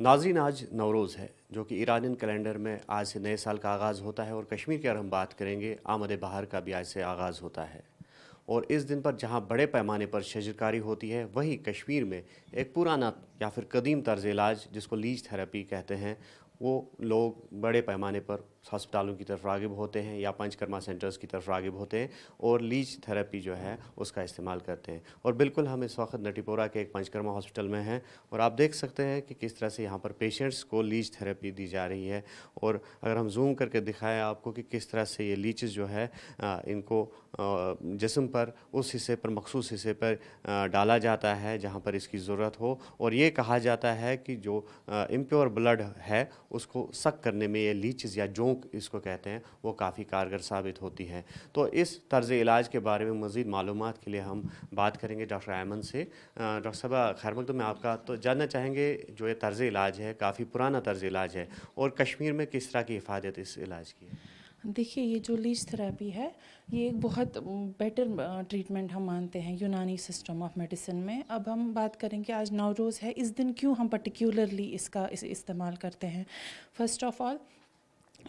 नाज़रीन, आज नवरोज़ है जो कि ईरानियन कैलेंडर में आज से नए साल का आगाज़ होता है और कश्मीर की अगर हम बात करेंगे आमद बहार का भी आज से आगाज़ होता है। और इस दिन पर जहां बड़े पैमाने पर शजरकारी होती है, वहीं कश्मीर में एक पुराना या फिर कदीम तर्ज इलाज जिसको लीच थेरेपी कहते हैं, वो लोग बड़े पैमाने पर हस्पतालों की तरफ राग़िब होते हैं या पंचकर्मा सेंटर्स की तरफ राग़िब होते हैं और लीच थेरेपी जो है उसका इस्तेमाल करते हैं। और बिल्कुल हम इस वक्त नटीपोरा के एक पंचकर्मा हॉस्पिटल में हैं और आप देख सकते हैं कि किस तरह से यहाँ पर पेशेंट्स को लीच थेरेपी दी जा रही है। और अगर हम जूम करके दिखाएं आपको कि किस तरह से ये लीचेस जो है इनको जिस्म पर उस हिस्से पर मखसूस हिस्से पर डाला जाता है जहाँ पर इसकी ज़रूरत हो। और ये कहा जाता है कि जो इम्प्योर ब्लड है उसको सक करने में ये लीचेस या जोंक इसको कहते हैं वो काफ़ी कारगर साबित होती है। तो इस तर्ज़ इलाज के बारे में मज़ीद मालूमात के लिए हम बात करेंगे डॉक्टर अयमन से। डॉक्टर साहब, खैर मकदम में आपका तो जानना चाहेंगे, जो ये तर्ज़ इलाज है काफ़ी पुराना तर्ज़ इलाज है और कश्मीर में किस तरह की हिफाजत इस इलाज की है? देखिए, ये जो लीच थेरेपी है, ये एक बहुत बेटर ट्रीटमेंट हम मानते हैं यूनानी सिस्टम ऑफ मेडिसिन में। अब हम बात करेंगे आज नवरोज़ है, इस दिन क्यों हम पर्टिकुलरली इसका इस्तेमाल करते हैं। फ़र्स्ट ऑफ़ ऑल,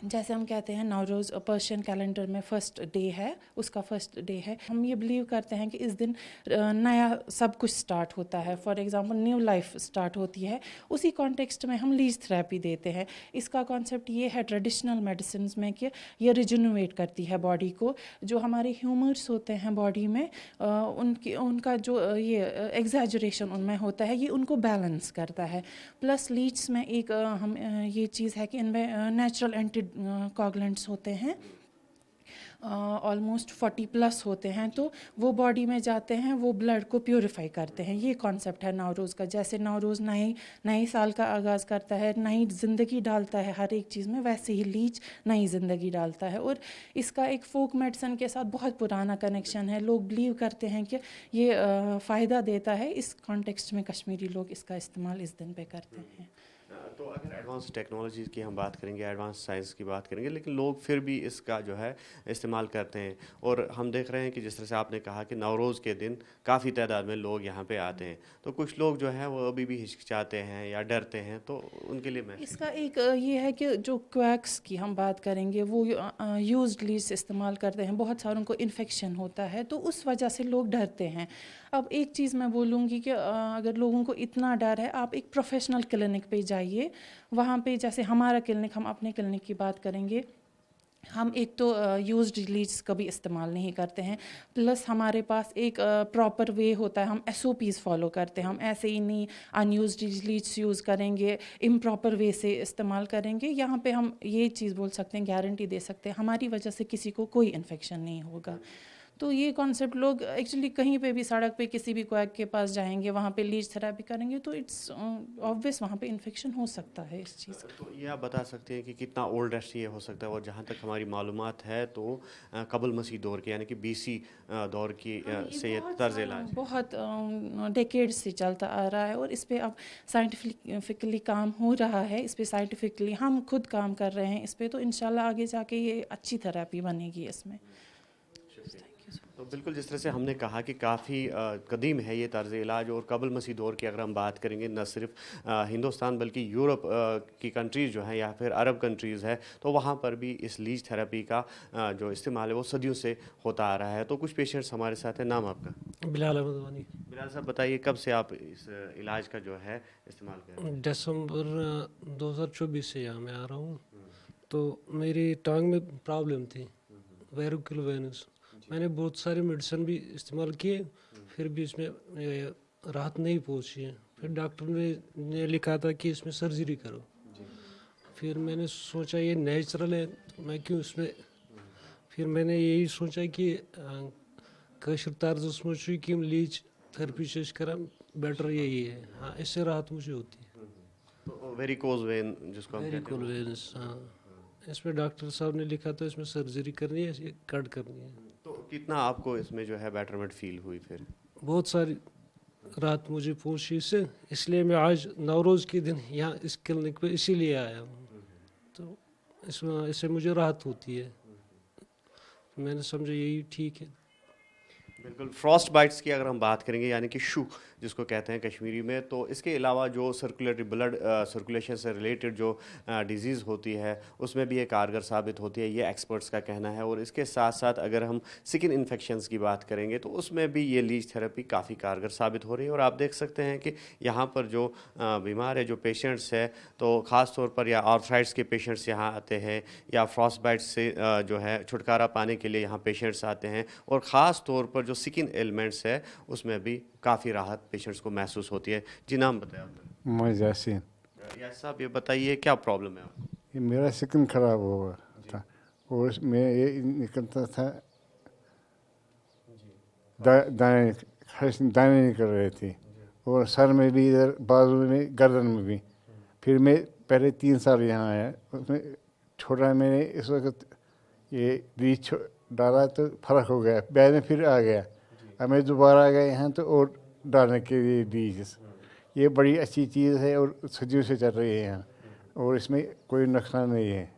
जैसे हम कहते हैं नवरोज़ पर्शियन कैलेंडर में फ़र्स्ट डे है, उसका फ़र्स्ट डे है। हम ये बिलीव करते हैं कि इस दिन नया सब कुछ स्टार्ट होता है। For example new life start होती है, उसी कॉन्टेक्स्ट में हम लीच थेरेपी देते हैं। इसका कॉन्सेप्ट ये है ट्रेडिशनल मेडिसिन्स में कि ये रिजुनोवेट करती है बॉडी को। जो हमारे ह्यूमर्स होते हैं बॉडी में, उनका जो ये एग्जैजरेशन उनमें होता है, ये उनको बैलेंस करता है। प्लस लीच में एक हम ये चीज़ है कि इनमें नेचुरल एंटी कॉगलेंट्स होते हैं, ऑलमोस्ट 40+ होते हैं, तो वो बॉडी में जाते हैं, वो ब्लड को प्योरीफाई करते हैं। ये कॉन्सेप्ट है नवरोज़ का। जैसे नवरोज़ नए साल का आगाज़ करता है, नई ज़िंदगी डालता है हर एक चीज़ में, वैसे ही लीच नई ज़िंदगी डालता है। और इसका एक फोक मेडिसिन के साथ बहुत पुराना कनेक्शन है। लोग बिलीव करते हैं कि ये फ़ायदा देता है। इस कॉन्टेक्स्ट में कश्मीरी लोग इसका इस्तेमाल इस दिन पे करते हैं। तो अगर एडवांस टेक्नोलॉजी की हम बात करेंगे, एडवांस साइंस की बात करेंगे, लेकिन लोग फिर भी इसका जो है इस्तेमाल करते हैं। और हम देख रहे हैं कि जिस तरह से आपने कहा कि नवरोज़ के दिन काफ़ी तादाद में लोग यहाँ पे आते हैं, तो कुछ लोग जो हैं वो अभी भी हिचकिचाते हैं या डरते हैं, तो उनके लिए मैसेज। इसका एक ये है कि जो क्वैक्स की हम बात करेंगे, वो यूज्ड लीड्स इस्तेमाल करते हैं। बहुत सारों को इन्फेक्शन होता है, तो उस वजह से लोग डरते हैं। अब एक चीज़ मैं बोलूँगी कि अगर लोगों को इतना डर है, आप एक प्रोफेशनल क्लिनिक पे जाइए। वहाँ पे जैसे हमारा क्लिनिक, हम अपने क्लिनिक की बात करेंगे, हम एक तो यूज्ड लीड्स कभी इस्तेमाल नहीं करते हैं। प्लस हमारे पास एक प्रॉपर वे होता है, हम SOPs फॉलो करते हैं। हम ऐसे ही नहीं अनयूज्ड लीड्स यूज़ करेंगे, इम्प्रॉपर वे से इस्तेमाल करेंगे। यहाँ पे हम ये चीज़ बोल सकते हैं, गारंटी दे सकते हैं, हमारी वजह से किसी को कोई इन्फेक्शन नहीं होगा। तो ये कॉन्सेप्ट लोग एक्चुअली कहीं पे भी सड़क पे किसी भी क्वैक के पास जाएंगे, वहाँ पे लीच थेरेपी करेंगे, तो इट्स ऑब्वियस वहाँ पे इन्फेक्शन हो सकता है इस चीज़ का। तो ये आप बता सकते हैं कि कितना ओल्डेस्ट ये हो सकता है? और जहाँ तक हमारी मालूमात है तो कबल मसीह दौर के यानी कि BC दौर की ये से ये तर्ज इलाज है। बहुत डेकेड से चलता आ रहा है और इस पे अब साइंटिफिकली काम हो रहा है। इस पे साइंटिफिकली हम खुद काम कर रहे हैं इस पे, तो इंशाल्लाह आगे जाके ये अच्छी थेरेपी बनेगी इसमें। तो बिल्कुल जिस तरह से हमने कहा कि काफ़ी कदीम है ये तर्ज इलाज, और कबल मसीह दौर की अगर हम बात करेंगे, न सिर्फ हिंदुस्तान बल्कि यूरोप की कंट्रीज़ जो हैं या फिर अरब कंट्रीज़ है, तो वहाँ पर भी इस लीच थेरेपी का जो इस्तेमाल है वो सदियों से होता आ रहा है। तो कुछ पेशेंट्स हमारे साथ हैं। नाम आपका? बिलाल अहमद वानी। बिलाल साहब, बताइए कब से आप इस इलाज का जो है इस्तेमाल कर रहे हैं? दिसंबर 2024 से यहाँ मैं आ रहा हूँ। तो मेरी टांग में प्रॉब्लम थी, वेरिकुलर वेनस। मैंने बहुत सारे मेडिसिन भी इस्तेमाल किए, फिर भी इसमें राहत नहीं पहुँची है। फिर डॉक्टर ने लिखा था कि इसमें सर्जरी करो। फिर मैंने सोचा ये नेचुरल है, तो मैं क्यों इसमें। फिर मैंने यही सोचा कि कशर तर्जस में कि लीच थेरेपी से बेटर यही है। हाँ, इससे राहत मुझे होती है। तो वेरिकोज वेन जिसको हम कहते हैं वेरिकुलर वेनस, हाँ। इसमें डॉक्टर साहब ने लिखा था इसमें सर्जरी करनी है, ये कट करनी है। तो कितना आपको इसमें जो है बेटरमेंट फील हुई फिर? बहुत सारी रात मुझे पहुंची इससे, इसलिए मैं आज नवरोज़ के दिन यहाँ इस क्लिनिक पे इसीलिए आया हूँ। तो इसमें इससे मुझे राहत होती है। मैंने समझा यही ठीक है। बिल्कुल। फ्रॉस्ट बाइट्स की अगर हम बात करेंगे, यानी कि शू जिसको कहते हैं कश्मीरी में। तो इसके अलावा जो सर्कुलेटरी ब्लड सर्कुलेशन से रिलेटेड जो डिजीज़ होती है उसमें भी ये कारगर साबित होती है, ये एक्सपर्ट्स का कहना है। और इसके साथ साथ अगर हम स्किन इन्फेक्शंस की बात करेंगे तो उसमें भी ये लीच थेरेपी काफ़ी कारगर साबित हो रही है। और आप देख सकते हैं कि यहाँ पर जो बीमार है, जो पेशेंट्स है, तो ख़ास तौर पर या आर्थराइट्स के पेशेंट्स यहाँ आते हैं, या फ्रॉस्ट बाइट से जो है छुटकारा पाने के लिए यहाँ पेशेंट्स आते हैं। और ख़ास तौर पर जो स्किन एलिमेंट्स है उसमें भी काफ़ी राहत पेशेंट्स को महसूस होती है। जी, नाम बताया आपका? मोहम्मद यासीन। यार साहब, ये बताइए क्या प्रॉब्लम है आपको? ये मेरा स्किन खराब हुआ था और उसमें ये निकलता था, दाने दाने निकल रहे थे, और सर में भी, इधर बाजू में, गर्दन में भी। फिर मैं पहले 3 साल यहाँ आया, उसमें छोटा मैंने इस वक्त ये बीज डाला तो फ़र्क हो गया, बाद में फिर आ गया। अब मैं दोबारा आ गया यहाँ तो और डालने के लिए बीज। ये बड़ी अच्छी चीज़ है और सदियों से चल रही है यहाँ, और इसमें कोई नुकसान नहीं है।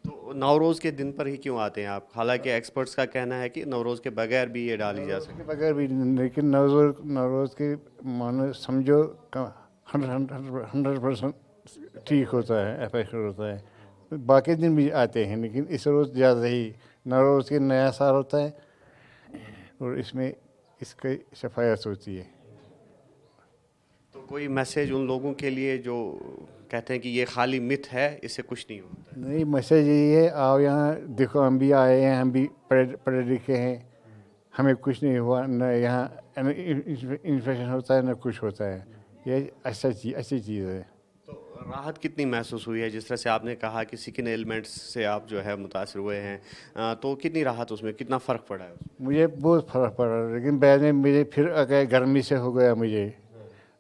तो नवरोज़ के दिन पर ही क्यों आते हैं आप? हालांकि एक्सपर्ट्स का कहना है कि नवरोज़ के बगैर भी ये डाली जा सकती के बगैर भी, लेकिन नवरोज़ के मानो समझो 100% ठीक होता है, इफेक्ट होता है। बाकी दिन भी आते हैं लेकिन इस रोज़ ज़्यादा ही। नवरोज़ के नया साल होता है और इसमें इसकी सफायत होती है। तो कोई मैसेज उन लोगों के लिए जो कहते हैं कि ये खाली मिथ है, इससे कुछ नहीं होता? नहीं, मैसेज यही है, आओ यहाँ देखो, हम भी आए हैं, हम भी पढ़े लिखे हैं, हमें कुछ नहीं हुआ, न यहाँ इन्फेक्शन होता है न कुछ होता है। ये अच्छी चीज़ है। तो राहत कितनी महसूस हुई है? जिस तरह से आपने कहा कि स्किन एलिमेंट्स से आप जो है मुतासर हुए हैं, तो कितनी राहत उसमें, कितना फ़र्क पड़ा है उसमें? मुझे बहुत फर्क पड़ा, लेकिन बाद में मुझे फिर आ गया, गर्मी से हो गया मुझे,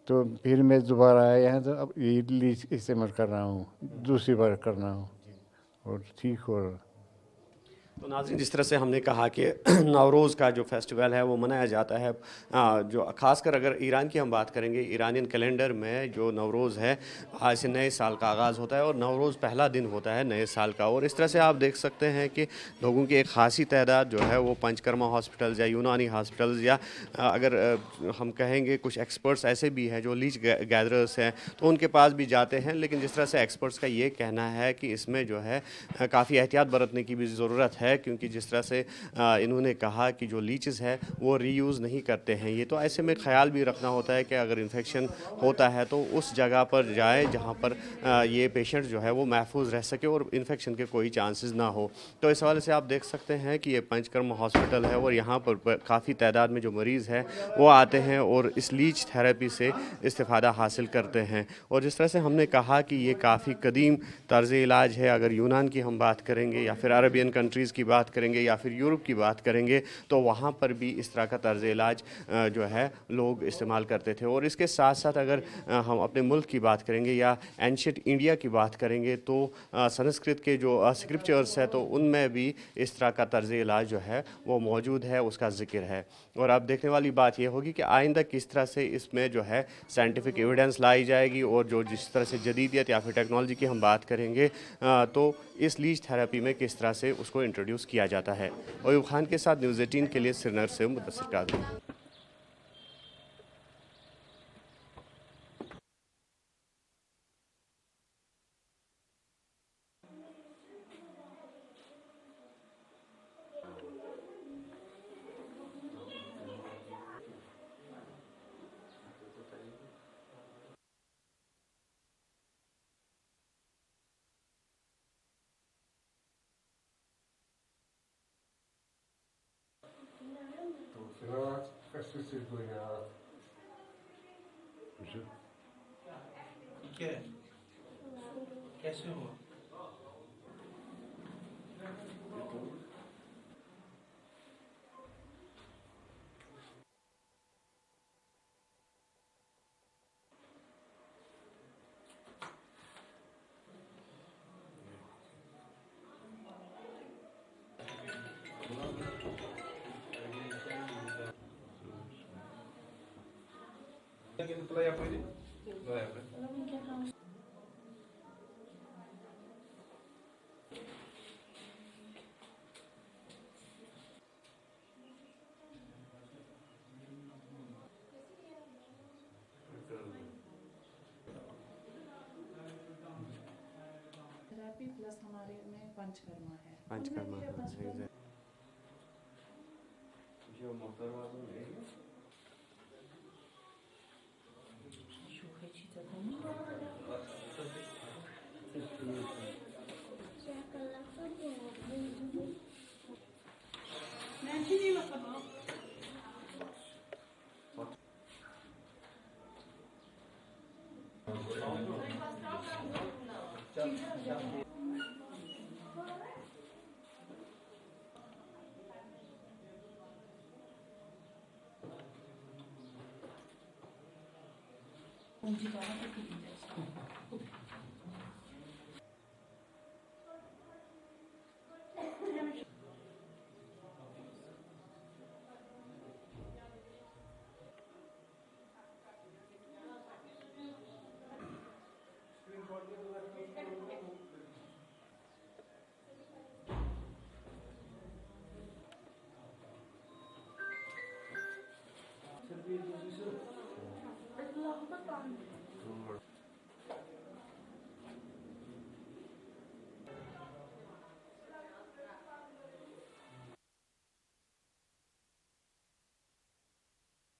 तो फिर मैं दोबारा आया यहाँ, तो अब ये लीच इस्तेमाल कर रहा हूँ, दूसरी बार कर रहा हूँ और ठीक हो रहा। तो नाज़रीन, जिस तरह से हमने कहा कि नवरोज़ का जो फेस्टिवल है वो मनाया जाता है, जो ख़ासकर अगर ईरान की हम बात करेंगे, ईरानियन कैलेंडर में जो नवरोज़ है, आज से नए साल का आगाज़ होता है और नवरोज़ पहला दिन होता है नए साल का। और इस तरह से आप देख सकते हैं कि लोगों की एक खासी तादाद जो है वो पंचकर्मा हॉस्पिटल्स या यूनानी हॉस्पिटल्स, या अगर हम कहेंगे कुछ एक्सपर्ट्स ऐसे भी हैं जो लीच गैदरर्स हैं, तो उनके पास भी जाते हैं। लेकिन जिस तरह से एक्सपर्ट्स का ये कहना है कि इसमें जो है काफ़ी एहतियात बरतने की भी ज़रूरत है, क्योंकि जिस तरह से इन्होंने कहा कि जो लीचेस है वो रीयूज़ नहीं करते हैं ये। तो ऐसे में ख्याल भी रखना होता है कि अगर इन्फेक्शन होता है तो उस जगह पर जाए जहाँ पर ये पेशेंट जो है वो महफूज रह सके और इन्फेक्शन के कोई चांसेस ना हो। तो इस हवाले से आप देख सकते हैं कि ये पंचकर्मा हॉस्पिटल है और यहाँ पर काफ़ी तादाद में जो मरीज़ है वो आते हैं और इस लीच थेरेपी से इस्तिफ़ादा हासिल करते हैं। और जिस तरह से हमने कहा कि ये काफ़ी कदीम तर्ज़ इलाज है, अगर यूनान की हम बात करेंगे या फिर अरबियन कंट्रीज़ की बात करेंगे या फिर यूरोप की बात करेंगे, तो वहाँ पर भी इस तरह का तर्ज़ इलाज जो है लोग इस्तेमाल करते थे। और इसके साथ साथ अगर हम अपने मुल्क की बात करेंगे या एंशिएंट इंडिया की बात करेंगे, तो संस्कृत के जो स्क्रिप्चर्स है तो उनमें भी इस तरह का तर्ज़ इलाज जो है वो मौजूद है, उसका ज़िक्र है। और अब देखने वाली बात यह होगी कि आइंदा किस तरह से इसमें जो है साइंटिफिक एविडेंस लाई जाएगी, और जो जिस तरह से जदीदियत या फिर टेक्नोलॉजी की हम बात करेंगे, तो इस लीच थेरेपी में किस तरह से उसको इंट्रोड्यूस किया जाता है। अयूब खान के साथ न्यूज़ 18 के लिए श्रीनगर से मुदस्सिर काज़ी। क्या है? कैसे हुआ? प्लस हमारे में पंचकर्मा है। पंचकर्मा, उनमें भी हाँ, सही पंचकर्मा है। जो मोहतरमा